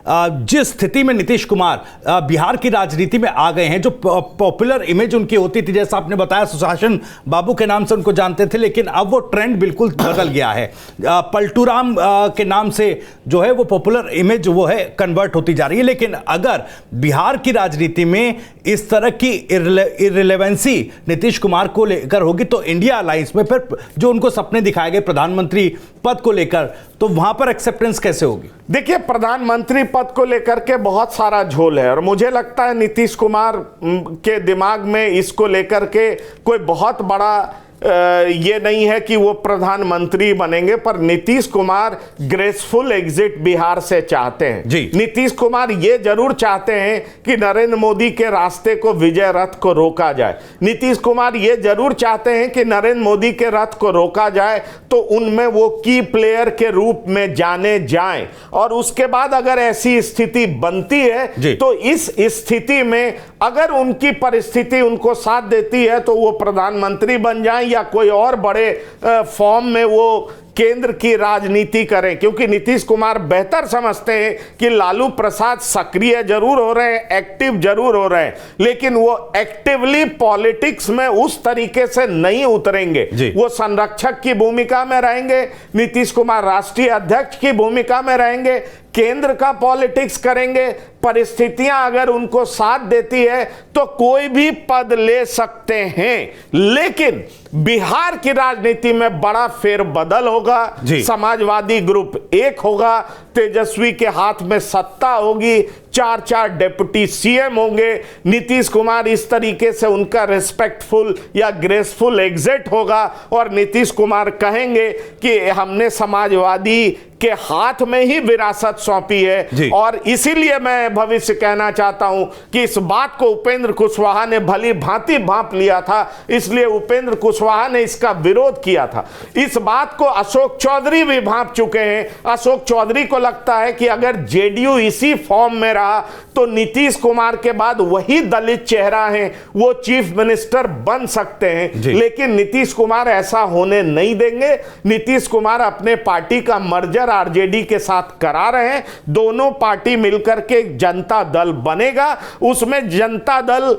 जिस स्थिति में नीतीश कुमार बिहार की राजनीति में आ गए हैं, जो पॉपुलर इमेज उनकी होती थी, जैसा आपने बताया सुशासन बाबू के नाम से उनको जानते थे, लेकिन अब वो ट्रेंड बिल्कुल बदल गया है। पलटू राम के नाम से जो है वो पॉपुलर इमेज वो है कन्वर्ट होती जा रही है। लेकिन अगर बिहार की राजनीति में इस तरह की इररिलेवेंसी नीतीश कुमार को लेकर होगी तो इंडिया अलायंस में फिर जो उनको सपने दिखाए गए प्रधानमंत्री पद को लेकर, तो वहां पर एक्सेप्टेंस कैसे होगी? देखिए, प्रधानमंत्री पद को लेकर के बहुत सारा झोल है और मुझे लगता है नीतीश कुमार के दिमाग में इसको लेकर के कोई बहुत बड़ा ये नहीं है कि वो प्रधानमंत्री बनेंगे, पर नीतीश कुमार ग्रेसफुल एग्जिट बिहार से चाहते हैं। नीतीश कुमार ये जरूर चाहते हैं कि नरेंद्र मोदी के रास्ते को, विजय रथ को रोका जाए। नीतीश कुमार ये जरूर चाहते हैं कि नरेंद्र मोदी के रथ को रोका जाए तो उनमें वो की प्लेयर के रूप में जाने जाएं, और उसके बाद अगर ऐसी स्थिति बनती है तो इस स्थिति में अगर उनकी परिस्थिति उनको साथ देती है तो वो प्रधानमंत्री बन जाएं या कोई और बड़े फॉर्म में वो केंद्र की राजनीति करें। क्योंकि नीतीश कुमार बेहतर समझते हैं कि लालू प्रसाद सक्रिय जरूर हो रहे हैं, एक्टिव जरूर हो रहे हैं, लेकिन वो एक्टिवली पॉलिटिक्स में उस तरीके से नहीं उतरेंगे। वो संरक्षक की भूमिका में रहेंगे, नीतीश कुमार राष्ट्रीय अध्यक्ष की भूमिका में रहेंगे, केंद्र का पॉलिटिक्स करेंगे। परिस्थितियां अगर उनको साथ देती है तो कोई भी पद ले सकते हैं, लेकिन बिहार की राजनीति में बड़ा फेरबदल होगा। समाजवादी ग्रुप एक होगा, तेजस्वी के हाथ में सत्ता होगी, 4 डिप्टी सीएम होंगे। नीतीश कुमार इस तरीके से उनका रिस्पेक्टफुल या ग्रेसफुल एग्जिट होगा और नीतीश कुमार कहेंगे कि हमने समाजवादी के हाथ में ही विरासत सौंपी है। और इसीलिए मैं भविष्य कहना चाहता हूं कि इस बात को उपेंद्र कुशवाहा ने भली भांति भांप लिया था, इसलिए उपेंद्र कुशवाहा ने इसका विरोध किया था। इस बात को अशोक चौधरी भी भांप चुके हैं। अशोक चौधरी को लगता है कि अगर जेडीयू इसी फॉर्म में रहा तो नीतीश कुमार के बाद वही दलित चेहरा है, वो चीफ मिनिस्टर बन सकते हैं। लेकिन नीतीश कुमार ऐसा होने नहीं देंगे। नीतीश कुमार अपने पार्टी का मर्जर आरजेडी के साथ करा रहे हैं। दोनों पार्टी मिलकर के जनता दल बनेगा। उसमें जनता दल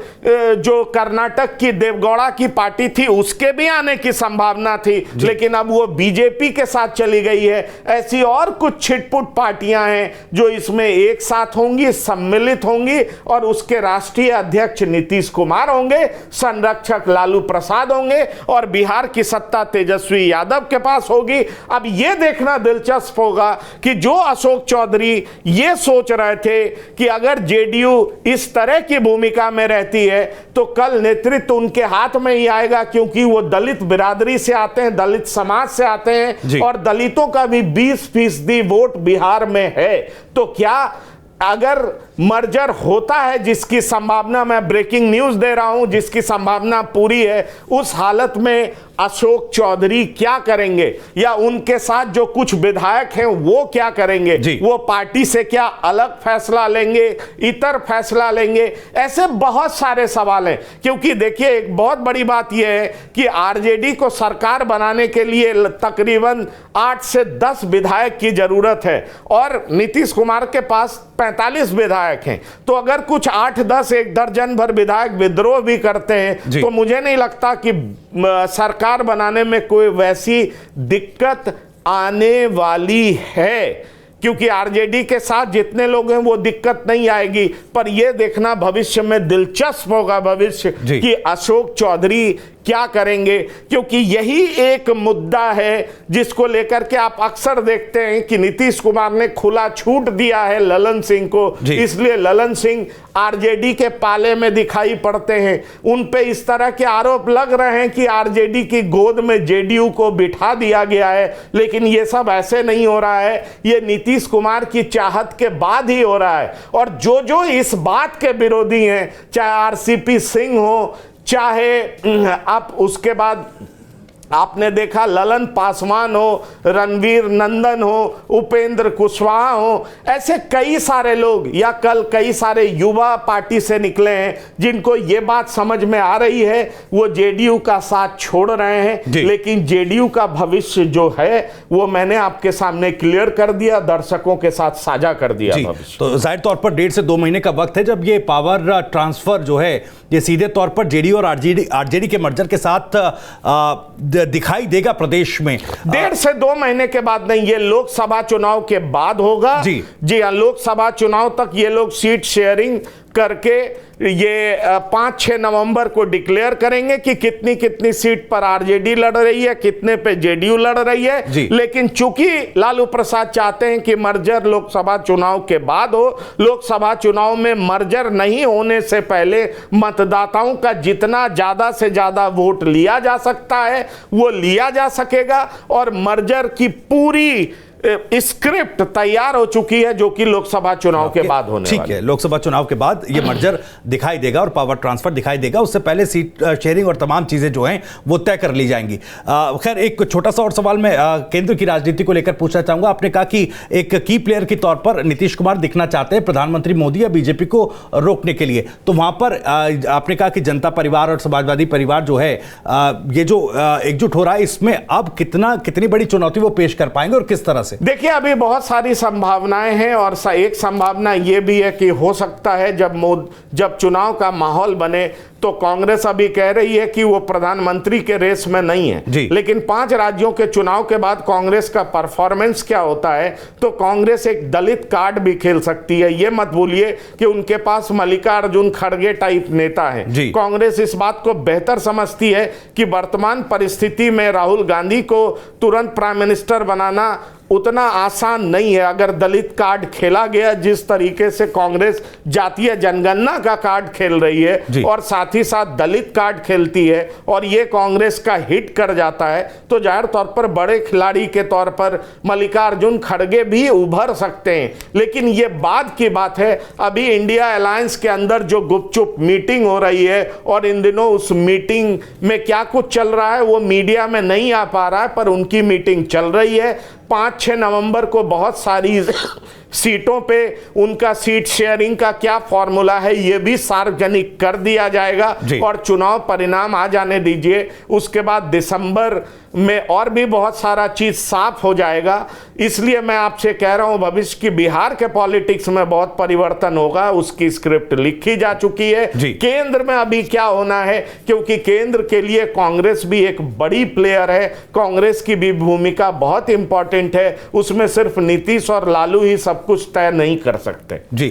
जो कर्नाटक की देवगौड़ा की पार्टी थी उसके भी आने की संभावना थी, लेकिन अब वो बीजेपी के साथ चली गई है। ऐसी और कुछ छिटपुट पार्टियां हैं जो इसमें एक साथ होंगी, सम्मिलित होंगी, और उसके राष्ट्रीय अध्यक्ष नीतीश कुमार होंगे, संरक्षक लालू प्रसाद होंगे और बिहार की सत्ता तेजस्वी यादव के पास होगी। अब यह देखना दिलचस्प होगा कि जो अशोक चौधरी ये सोच रहे थे कि अगर जेडीयू इस तरह की भूमिका में रहती है तो कल नेतृत्व उनके हाथ में ही आएगा, क्योंकि वो दलित बिरादरी से आते हैं, दलित समाज से आते हैं और दलितों का भी 20% वोट बिहार में है। तो क्या अगर मर्जर होता है, जिसकी संभावना मैं ब्रेकिंग न्यूज दे रहा हूं, जिसकी संभावना पूरी है, उस हालत में अशोक चौधरी क्या करेंगे या उनके साथ जो कुछ विधायक हैं वो क्या करेंगे? वो पार्टी से क्या अलग फैसला लेंगे, इतर फैसला लेंगे? ऐसे बहुत सारे सवाल हैं। क्योंकि देखिए, एक बहुत बड़ी बात यह है कि आरजेडी को सरकार बनाने के लिए तकरीबन 8 से 10 विधायक की जरूरत है और नीतीश कुमार के पास 45 विधायक हैं। तो अगर कुछ 8-10 एक दर्जन भर विधायक विद्रोह भी करते हैं तो मुझे नहीं लगता कि सरकार बनाने में कोई वैसी दिक्कत आने वाली है, क्योंकि आरजेडी के साथ जितने लोग हैं वो दिक्कत नहीं आएगी। पर यह देखना भविष्य में दिलचस्प होगा भविष्य कि अशोक चौधरी क्या करेंगे, क्योंकि यही एक मुद्दा है जिसको लेकर के आप अक्सर देखते हैं कि नीतीश कुमार ने खुला छूट दिया है ललन सिंह को, इसलिए ललन सिंह आरजेडी के पाले में दिखाई पड़ते हैं। उन पे इस तरह के आरोप लग रहे हैं कि आरजेडी की गोद में जेडीयू को बिठा दिया गया है, लेकिन ये सब ऐसे नहीं हो रहा है, ये नीतीश कुमार की चाहत के बाद ही हो रहा है। और जो जो इस बात के विरोधी हैं, चाहे आरसीपी सिंह हो, चाहे आप उसके बाद आपने देखा ललन पासवान हो, रणवीर नंदन हो, उपेंद्र कुशवाहा हो, ऐसे कई सारे लोग, या कल कई सारे युवा पार्टी से निकले हैं जिनको ये बात समझ में आ रही है, वो जेडीयू का साथ छोड़ रहे हैं। लेकिन जेडीयू का भविष्य जो है वो मैंने आपके सामने क्लियर कर दिया, दर्शकों के साथ साझा कर दिया भविष्य। तो जाहिर तौर पर 1.5 से 2 महीने का वक्त है जब ये पावर ट्रांसफर जो है ये सीधे तौर पर जेडीयू और आरजेडी के मर्जर के साथ दिखाई देगा प्रदेश में। 1.5 से 2 महीने के बाद नहीं, ये लोकसभा चुनाव के बाद होगा। जी हाँ, लोकसभा चुनाव तक ये लोग सीट शेयरिंग करके ये 5-6 नवंबर को डिक्लेयर करेंगे कि कितनी कितनी सीट पर आरजेडी लड़ रही है, कितने पे जेडीयू लड़ रही है। लेकिन चूंकि लालू प्रसाद चाहते हैं कि मर्जर लोकसभा चुनाव के बाद हो, लोकसभा चुनाव में मर्जर नहीं होने से पहले मतदाताओं का जितना ज्यादा से ज्यादा वोट लिया जा सकता है वो लिया जा सकेगा, और मर्जर की पूरी स्क्रिप्ट तैयार हो चुकी है जो कि लोकसभा चुनाव के बाद होने वाली है। ठीक है, लोकसभा चुनाव के बाद ये मर्जर दिखाई देगा और पावर ट्रांसफर दिखाई देगा, उससे पहले सीट शेयरिंग और तमाम चीजें जो हैं वो तय कर ली जाएंगी। खैर, एक छोटा सा और सवाल मैं केंद्र की राजनीति को लेकर पूछना चाहूंगा। आपने कहा कि एक की प्लेयर के तौर पर नीतीश कुमार दिखना चाहते हैं प्रधानमंत्री मोदी या बीजेपी को रोकने के लिए, तो वहां पर आपने कहा कि जनता परिवार और समाजवादी परिवार जो है ये जो एकजुट हो रहा है, इसमें अब कितनी बड़ी चुनौती वो पेश कर पाएंगे और किस तरह से? देखिए, अभी बहुत सारी संभावनाएं हैं, और एक संभावना यह भी है कि हो सकता है जब चुनाव का माहौल बने तो कांग्रेस अभी कह रही है कि वो प्रधानमंत्री के रेस में नहीं है, लेकिन 5 राज्यों के चुनाव के बाद कांग्रेस का परफॉर्मेंस क्या होता है, तो कांग्रेस एक दलित कार्ड भी खेल सकती है। ये मत भूलिए कि उनके पास मल्लिकार्जुन खड़गे टाइप नेता है। कांग्रेस इस बात को बेहतर समझती है कि वर्तमान परिस्थिति में राहुल गांधी को तुरंत प्राइम मिनिस्टर बनाना उतना आसान नहीं है। अगर दलित कार्ड खेला गया, जिस तरीके से कांग्रेस जातीय जनगणना का कार्ड खेल रही है और साथ ही साथ दलित कार्ड खेलती है, और ये कांग्रेस का हिट कर जाता है, तो जाहिर तौर पर बड़े खिलाड़ी के तौर पर मल्लिकार्जुन खड़गे भी उभर सकते हैं। लेकिन ये बाद की बात है। अभी इंडिया अलायंस के अंदर जो गुपचुप मीटिंग हो रही है, और इन दिनों उस मीटिंग में क्या कुछ चल रहा है वो मीडिया में नहीं आ पा रहा है, पर उनकी मीटिंग चल रही है। 5-6 नवंबर को बहुत सारी सीटों पे उनका सीट शेयरिंग का क्या फॉर्मूला है ये भी सार्वजनिक कर दिया जाएगा, और चुनाव परिणाम आ जाने दीजिए, उसके बाद दिसंबर में और भी बहुत सारा चीज साफ हो जाएगा। इसलिए मैं आपसे कह रहा हूं, भविष्य की बिहार के पॉलिटिक्स में बहुत परिवर्तन होगा, उसकी स्क्रिप्ट लिखी जा चुकी है। केंद्र में अभी क्या होना है, क्योंकि केंद्र के लिए कांग्रेस भी एक बड़ी प्लेयर है, कांग्रेस की भी भूमिका बहुत इंपॉर्टेंट है, उसमें सिर्फ नीतीश और लालू ही सब कुछ तय नहीं कर सकते। जी